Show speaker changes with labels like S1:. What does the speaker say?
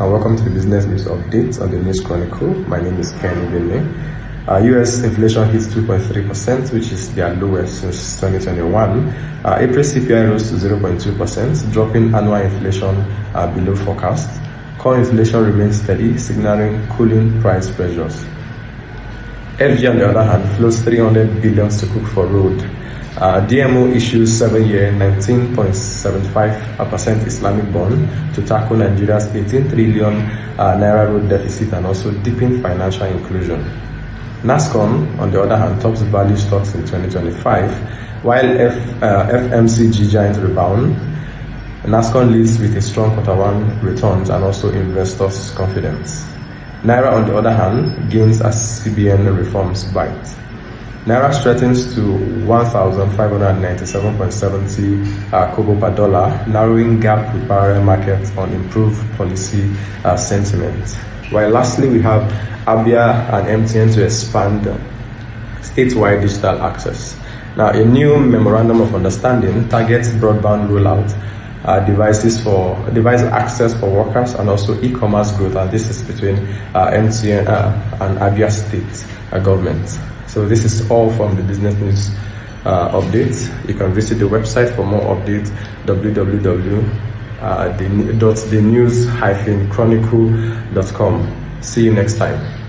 S1: And welcome to the business news update on the News Chronicle. My name is Kenny Billy. US inflation hits 2.3%, which is their lowest since 2021. April CPI rose to 0.2%, dropping annual inflation below forecast. Core inflation remains steady, signaling cooling price pressures. FG, on the other hand, floats 300 billion to cook for road. DMO issues 7-year 19.75% Islamic bond to tackle Nigeria's 18 trillion Naira road deficit and also deepen financial inclusion. NASCON, on the other hand, tops value stocks in 2025, while FMCG giant rebound. NASCON leads with a strong Q1 returns and also investors' confidence. Naira, on the other hand, gains as CBN reforms bite. Naira strengthens to 1,597.70 kobo per dollar, narrowing gap with parallel markets on improved policy sentiment. While lastly, we have Abia and MTN to expand statewide digital access. Now, a new memorandum of understanding targets broadband rollout, device access for workers, and also e-commerce growth, and this is between MTN and Abia State government. So this is all from the business news updates. You can visit the website for more updates, www.thenews-chronicle.com. See you next time.